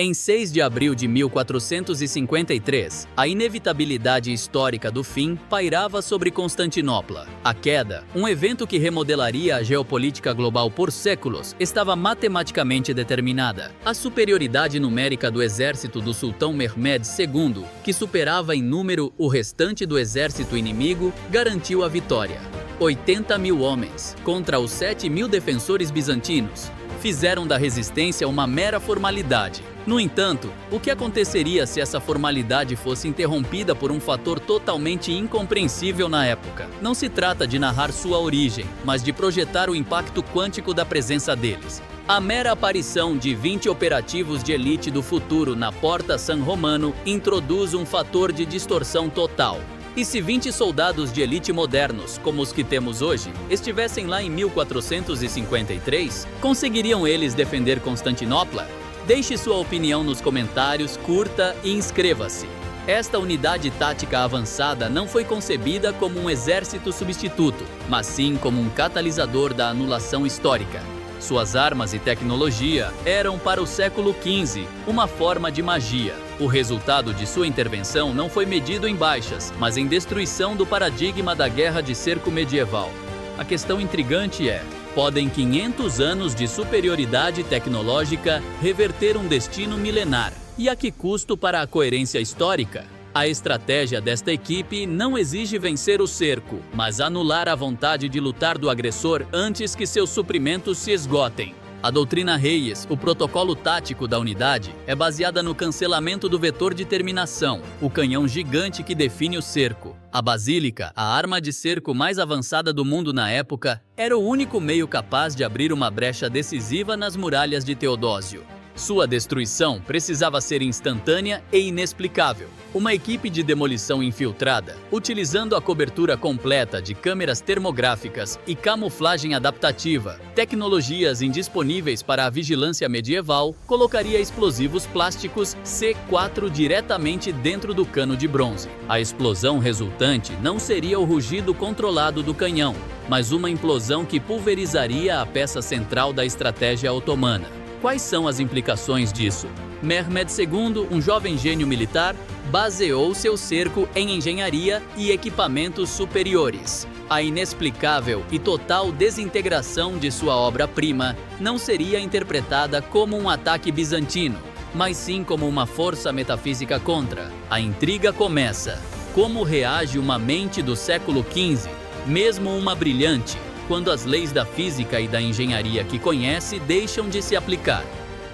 Em 6 de abril de 1453, a inevitabilidade histórica do fim pairava sobre Constantinopla. A queda, um evento que remodelaria a geopolítica global por séculos, estava matematicamente determinada. A superioridade numérica do exército do sultão Mehmed II, que superava em número o restante do exército inimigo, garantiu a vitória. 80.000 homens contra os 7.000 defensores bizantinos fizeram da resistência uma mera formalidade. No entanto, o que aconteceria se essa formalidade fosse interrompida por um fator totalmente incompreensível na época? Não se trata de narrar sua origem, mas de projetar o impacto quântico da presença deles. A mera aparição de 20 operativos de elite do futuro na Porta San Romano introduz um fator de distorção total. E se 20 soldados de elite modernos, como os que temos hoje, estivessem lá em 1453, conseguiriam eles defender Constantinopla? Deixe sua opinião nos comentários, curta e inscreva-se. Esta unidade tática avançada não foi concebida como um exército substituto, mas sim como um catalisador da anulação histórica. Suas armas e tecnologia eram para o século XV uma forma de magia. O resultado de sua intervenção não foi medido em baixas, mas em destruição do paradigma da guerra de cerco medieval. A questão intrigante é: podem 500 anos de superioridade tecnológica reverter um destino milenar? E a que custo para a coerência histórica? A estratégia desta equipe não exige vencer o cerco, mas anular a vontade de lutar do agressor antes que seus suprimentos se esgotem. A doutrina Reyes, o protocolo tático da unidade, é baseada no cancelamento do vetor de terminação, o canhão gigante que define o cerco. A basílica, a arma de cerco mais avançada do mundo na época, era o único meio capaz de abrir uma brecha decisiva nas muralhas de Teodósio. Sua destruição precisava ser instantânea e inexplicável. Uma equipe de demolição infiltrada, utilizando a cobertura completa de câmeras termográficas e camuflagem adaptativa, tecnologias indisponíveis para a vigilância medieval, colocaria explosivos plásticos C4 diretamente dentro do cano de bronze. A explosão resultante não seria o rugido controlado do canhão, mas uma implosão que pulverizaria a peça central da estratégia otomana. Quais são as implicações disso? Mehmed II, um jovem gênio militar, baseou seu cerco em engenharia e equipamentos superiores. A inexplicável e total desintegração de sua obra-prima não seria interpretada como um ataque bizantino, mas sim como uma força metafísica contra. A intriga começa. Como reage uma mente do século XV, mesmo uma brilhante, quando as leis da física e da engenharia que conhece deixam de se aplicar?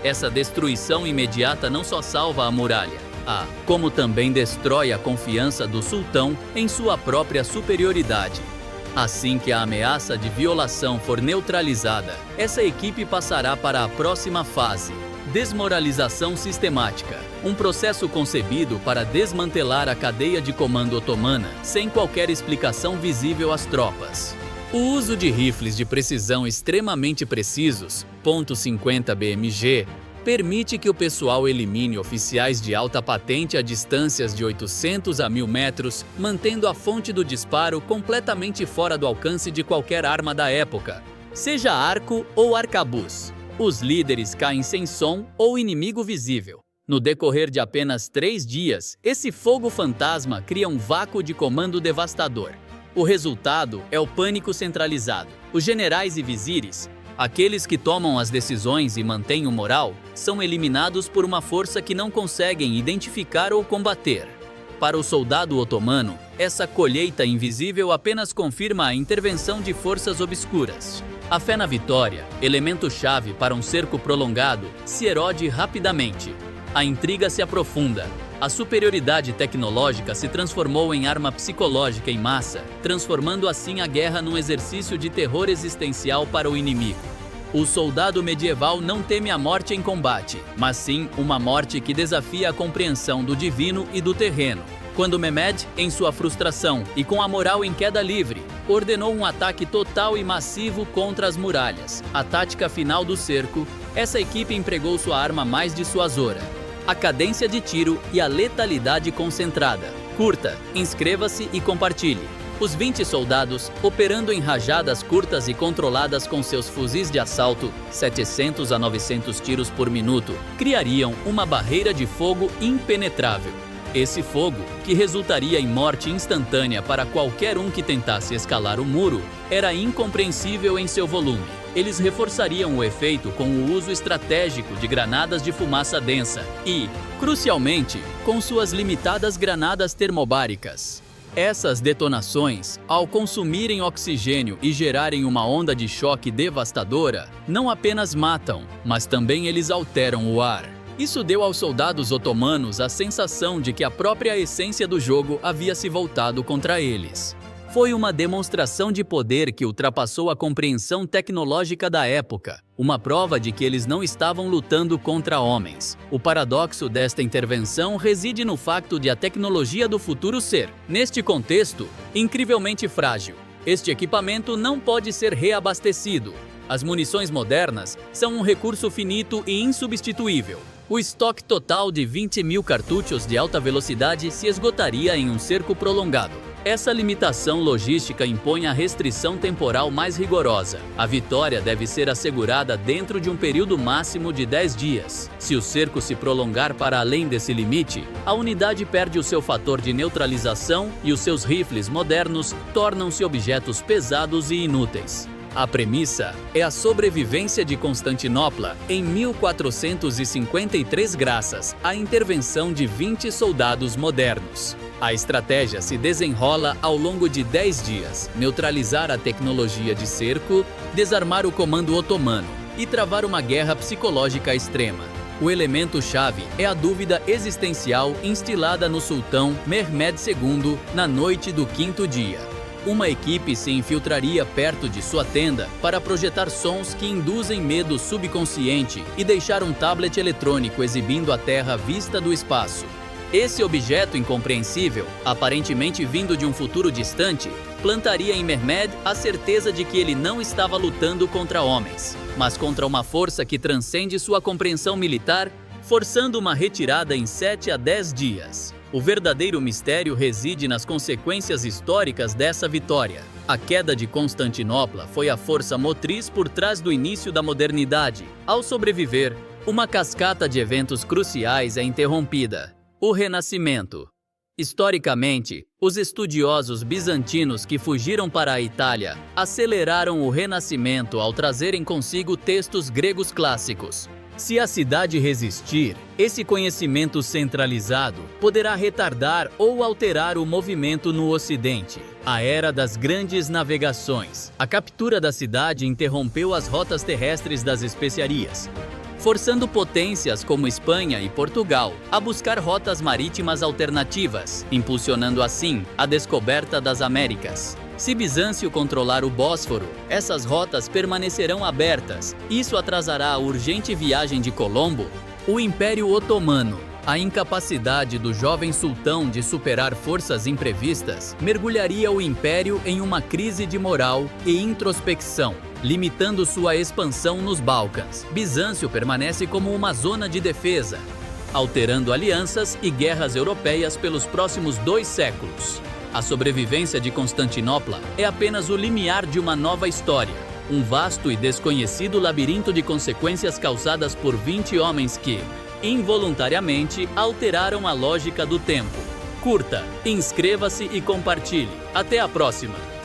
Essa destruição imediata não só salva a muralha, como também destrói a confiança do sultão em sua própria superioridade. Assim que a ameaça de violação for neutralizada, essa equipe passará para a próxima fase: desmoralização sistemática, um processo concebido para desmantelar a cadeia de comando otomana sem qualquer explicação visível às tropas. O uso de rifles de precisão extremamente precisos, .50 BMG, permite que o pessoal elimine oficiais de alta patente a distâncias de 800 a 1.000 metros, mantendo a fonte do disparo completamente fora do alcance de qualquer arma da época, seja arco ou arcabuz. Os líderes caem sem som ou inimigo visível. No decorrer de apenas 3 dias, esse fogo fantasma cria um vácuo de comando devastador. O resultado é o pânico centralizado. Os generais e vizires, aqueles que tomam as decisões e mantêm o moral, são eliminados por uma força que não conseguem identificar ou combater. Para o soldado otomano, essa colheita invisível apenas confirma a intervenção de forças obscuras. A fé na vitória, elemento-chave para um cerco prolongado, se erode rapidamente. A intriga se aprofunda. A superioridade tecnológica se transformou em arma psicológica em massa, transformando assim a guerra num exercício de terror existencial para o inimigo. O soldado medieval não teme a morte em combate, mas sim uma morte que desafia a compreensão do divino e do terreno. Quando Mehmed, em sua frustração e com a moral em queda livre, ordenou um ataque total e massivo contra as muralhas, a tática final do cerco, essa equipe empregou sua arma mais dissuasora: a cadência de tiro e a letalidade concentrada. Curta, inscreva-se e compartilhe. Os 20 soldados, operando em rajadas curtas e controladas com seus fuzis de assalto, 700 a 900 tiros por minuto, criariam uma barreira de fogo impenetrável. Esse fogo, que resultaria em morte instantânea para qualquer um que tentasse escalar o muro, era incompreensível em seu volume. Eles reforçariam o efeito com o uso estratégico de granadas de fumaça densa e, crucialmente, com suas limitadas granadas termobáricas. Essas detonações, ao consumirem oxigênio e gerarem uma onda de choque devastadora, não apenas matam, mas também eles alteram o ar. Isso deu aos soldados otomanos a sensação de que a própria essência do jogo havia se voltado contra eles. Foi uma demonstração de poder que ultrapassou a compreensão tecnológica da época, uma prova de que eles não estavam lutando contra homens. O paradoxo desta intervenção reside no facto de a tecnologia do futuro ser, neste contexto, incrivelmente frágil. Este equipamento não pode ser reabastecido. As munições modernas são um recurso finito e insubstituível. O estoque total de 20.000 cartuchos de alta velocidade se esgotaria em um cerco prolongado. Essa limitação logística impõe a restrição temporal mais rigorosa. A vitória deve ser assegurada dentro de um período máximo de 10 dias. Se o cerco se prolongar para além desse limite, a unidade perde o seu fator de neutralização e os seus rifles modernos tornam-se objetos pesados e inúteis. A premissa é a sobrevivência de Constantinopla em 1453 graças à intervenção de 20 soldados modernos. A estratégia se desenrola ao longo de 10 dias, neutralizar a tecnologia de cerco, desarmar o comando otomano e travar uma guerra psicológica extrema. O elemento-chave é a dúvida existencial instilada no sultão Mehmed II na noite do 5º dia. Uma equipe se infiltraria perto de sua tenda para projetar sons que induzem medo subconsciente e deixar um tablet eletrônico exibindo a Terra vista do espaço. Esse objeto incompreensível, aparentemente vindo de um futuro distante, plantaria em Mehmed a certeza de que ele não estava lutando contra homens, mas contra uma força que transcende sua compreensão militar, forçando uma retirada em 7 a 10 dias. O verdadeiro mistério reside nas consequências históricas dessa vitória. A queda de Constantinopla foi a força motriz por trás do início da modernidade. Ao sobreviver, uma cascata de eventos cruciais é interrompida. O Renascimento. Historicamente, os estudiosos bizantinos que fugiram para a Itália aceleraram o Renascimento ao trazerem consigo textos gregos clássicos. Se a cidade resistir, esse conhecimento centralizado poderá retardar ou alterar o movimento no Ocidente. A Era das Grandes Navegações. A captura da cidade interrompeu as rotas terrestres das especiarias, forçando potências como Espanha e Portugal a buscar rotas marítimas alternativas, impulsionando assim a descoberta das Américas. Se Bizâncio controlar o Bósforo, essas rotas permanecerão abertas. Isso atrasará a urgente viagem de Colombo. O Império Otomano. A incapacidade do jovem sultão de superar forças imprevistas mergulharia o império em uma crise de moral e introspecção, limitando sua expansão nos Balcãs. Bizâncio permanece como uma zona de defesa, alterando alianças e guerras europeias pelos próximos 2 séculos. A sobrevivência de Constantinopla é apenas o limiar de uma nova história, um vasto e desconhecido labirinto de consequências causadas por 20 homens que, involuntariamente, alteraram a lógica do tempo. Curta, inscreva-se e compartilhe. Até a próxima!